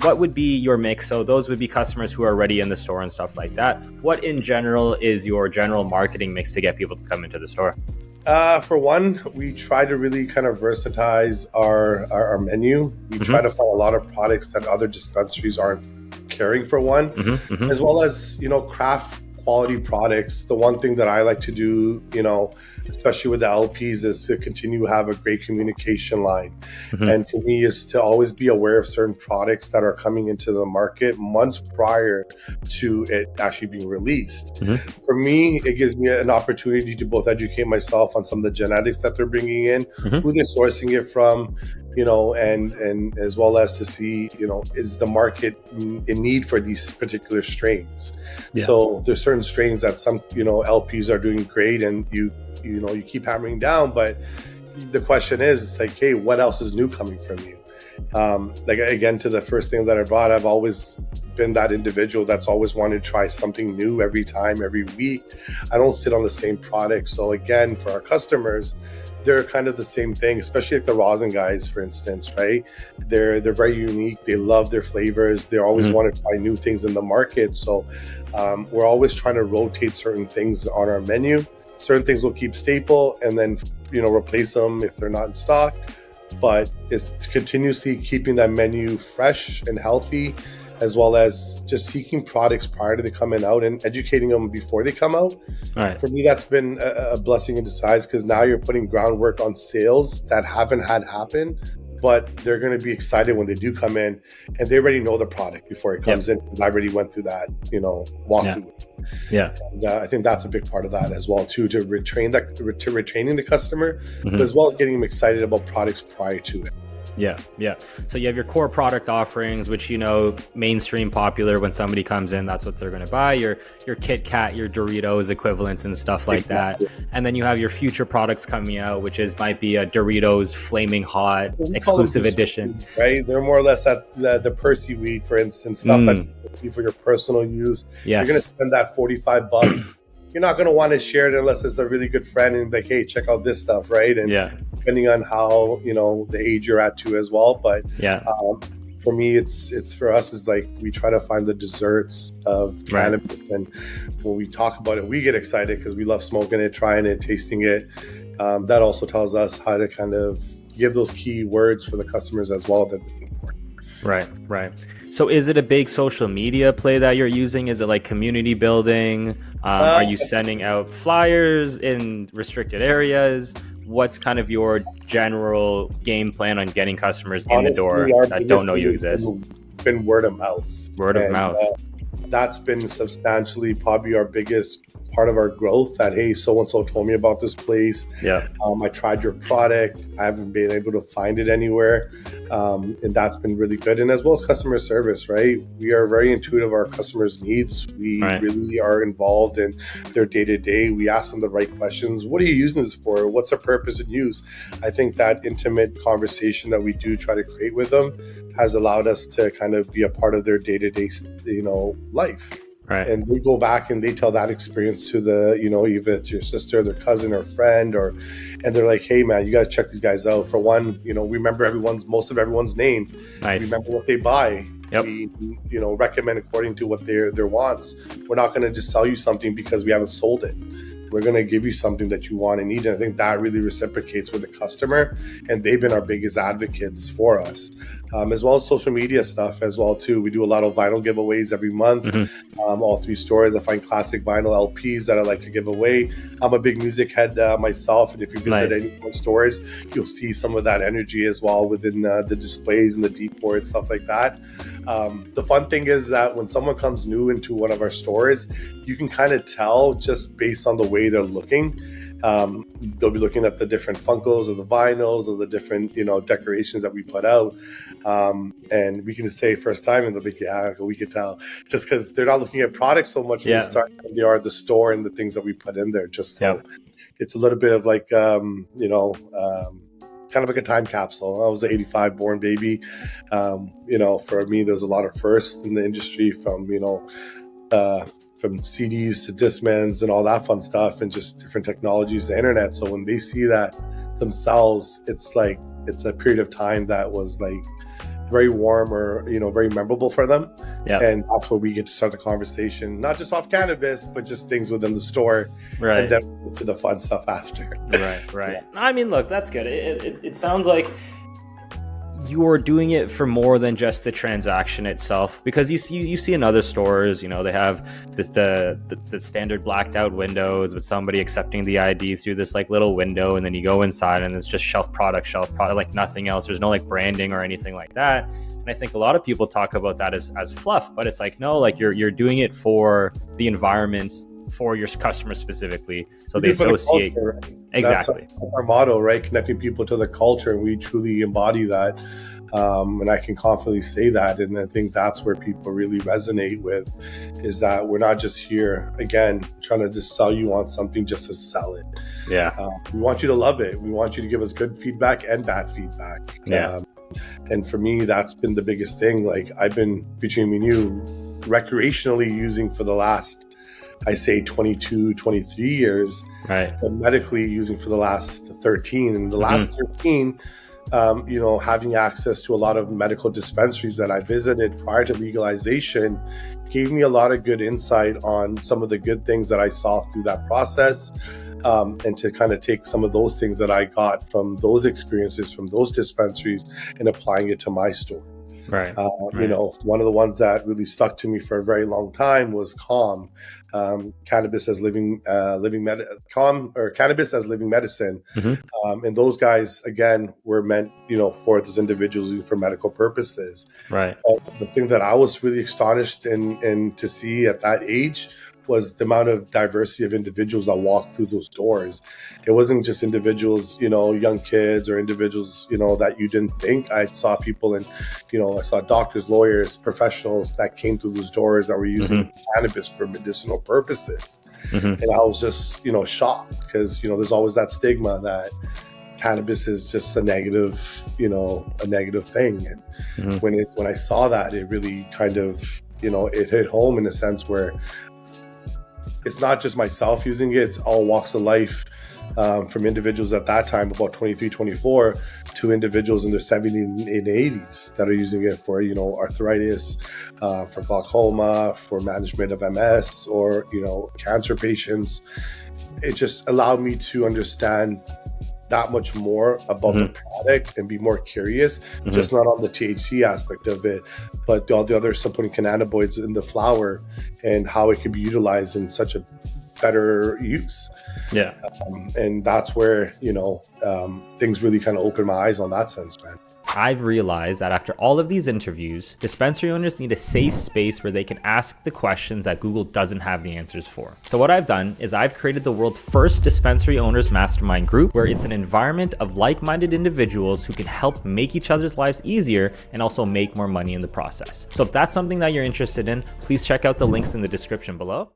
what would be your mix? So those would be customers who are already in the store and stuff like that. What in general is your general marketing mix to get people to come into the store? For one, we try to really kind of versatilize our menu. We try to find a lot of products that other dispensaries aren't carrying, for one, as well as, craft quality products. The one thing that I like to do, especially with the LPs, is to continue to have a great communication line. And for me is to always be aware of certain products that are coming into the market months prior to it actually being released. For me, it gives me an opportunity to both educate myself on some of the genetics that they're bringing in, who they're sourcing it from, and as well as to see, is the market in need for these particular strains. So there's certain strains that some, LPs are doing great, and you keep hammering down, but the question is like, hey, what else is new coming from you? Like, again, to the first thing that I brought, I've always been that individual that's always wanted to try something new every time, every week. I don't sit on the same product. So again, for our customers, they're kind of the same thing, especially like the rosin guys, for instance, right? They're very unique. They love their flavors. They always want to try new things in the market. So we're always trying to rotate certain things on our menu. Certain things will keep staple and then, replace them if they're not in stock. But it's continuously keeping that menu fresh and healthy, as well as just seeking products prior to they coming out and educating them before they come out. For me, that's been a blessing in disguise, because now you're putting groundwork on sales that haven't had happen, but they're going to be excited when they do come in, and they already know the product before it comes in. I already went through that, walkthrough. And I think that's a big part of that as well too, to retaining the customer, but as well as getting them excited about products prior to it. So you have your core product offerings, which, mainstream popular. When somebody comes in, that's what they're going to buy. Your Kit Kat, your Doritos equivalents and stuff like that. And then you have your future products coming out, which might be a Doritos Flaming Hot exclusive edition. Right? They're more or less at the Percy weed, for instance, stuff that's for your personal use. You're going to spend that $45. You're not going to want to share it unless it's a really good friend and like, hey, check out this stuff, right? And depending on how, the age you're at too as well. But for me, it's for us is like, we try to find the desserts of cannabis. And when we talk about it, we get excited because we love smoking it, trying it, tasting it. That also tells us how to kind of give those key words for the customers as well that they're looking for. Right. So is it a big social media play that you're using? Is it like community building? Are you sending out flyers in restricted areas? What's kind of your general game plan on getting customers in the door that don't know you exist? Been word of mouth. Word of mouth. That's been substantially probably our biggest part of our growth, that, hey, so-and-so told me about this place. I tried your product. I haven't been able to find it anywhere. And that's been really good. And as well as customer service, right? We are very intuitive of our customers' needs. We really are involved in their day-to-day. We ask them the right questions. What are you using this for? What's the purpose and use? I think that intimate conversation that we do try to create with them has allowed us to kind of be a part of their day-to-day, life. And they go back and they tell that experience to the, either it's your sister, their cousin or friend, and they're like, hey man, you got to check these guys out. For one, we remember most of everyone's name. We remember what they buy. We, recommend according to what their wants. We're not going to just sell you something because we haven't sold it. We're going to give you something that you want and need. And I think that really reciprocates with the customer. And they've been our biggest advocates for us, as well as social media stuff as well, too. We do a lot of vinyl giveaways every month. All 3 stores. I find classic vinyl LPs that I like to give away. I'm a big music head myself. And if you visit any of our stores, you'll see some of that energy as well within the displays and the deep board, stuff like that. The fun thing is that when someone comes new into one of our stores, you can kind of tell just based on the way they're looking. They'll be looking at the different Funkos or the vinyls or the different, decorations that we put out. And we can just say first time and they'll be, yeah, we could tell, just because they're not looking at products so much at the start, they are the store and the things that we put in there. Just so it's a little bit of like, kind of like a time capsule. I was an 85 born baby. For me, there's a lot of firsts in the industry from CDs to Discmans and all that fun stuff, and just different technologies, the internet. So when they see that themselves, it's like, it's a period of time that was like very warm or, you know, very memorable for them. Yeah. And that's where we get to start the conversation, not just off cannabis, but just things within the store. Right. And then to the fun stuff after. Right. Yeah. I mean, look, that's good. It sounds like you're doing it for more than just the transaction itself, because you see in other stores, you know, they have the standard blacked out windows with somebody accepting the ID through this like little window, and then you go inside and it's just shelf product, like nothing else. There's no like branding or anything like that. And I think a lot of people talk about that as fluff, but it's like, no, like you're doing it for the environment, for your customers specifically, so they associate. Culture, right? Exactly. That's our motto, right? Connecting people to the culture, and we truly embody that. And I can confidently say that. And I think that's where people really resonate with, is that we're not just here, again, trying to just sell you on something just to sell it. Yeah. We want you to love it. We want you to give us good feedback and bad feedback. Yeah. And for me, that's been the biggest thing. Like, I've been, between me and you, recreationally using for the last, I say 22, 23 years, right? But medically using for the last 13. And the last 13, you know, having access to a lot of medical dispensaries that I visited prior to legalization gave me a lot of good insight on some of the good things that I saw through that process, and to kind of take some of those things that I got from those experiences, from those dispensaries, and applying it to my store. Right. You know, one of the ones that really stuck to me for a very long time was CALM, cannabis as living cannabis as living medicine. And those guys, again, were meant, you know, for those individuals for medical purposes. Right. The thing that I was really astonished and to see at that age was the amount of diversity of individuals that walked through those doors. It wasn't just individuals, you know, young kids or individuals, you know, that you didn't think. I saw people and, you know, I saw doctors, lawyers, professionals that came through those doors that were using cannabis for medicinal purposes. And I was just, you know, shocked, because, you know, there's always that stigma that cannabis is just a negative, you know, a negative thing. And when I saw that, it really kind of, you know, it hit home in a sense where it's not just myself using it, it's all walks of life, from individuals at that time, about 23, 24, to individuals in their 70s and 80s that are using it for, you know, arthritis, for glaucoma, for management of MS, or, you know, cancer patients. It just allowed me to understand that much more about the product and be more curious, just not on the THC aspect of it, but all the other supporting cannabinoids in the flower and how it could be utilized in such a better use. Yeah. And that's where, you know, things really kind of opened my eyes on that sense, man. I've realized that after all of these interviews, dispensary owners need a safe space where they can ask the questions that Google doesn't have the answers for. So what I've done is I've created the world's first dispensary owners mastermind group, where it's an environment of like-minded individuals who can help make each other's lives easier and also make more money in the process. So if that's something that you're interested in, please check out the links in the description below.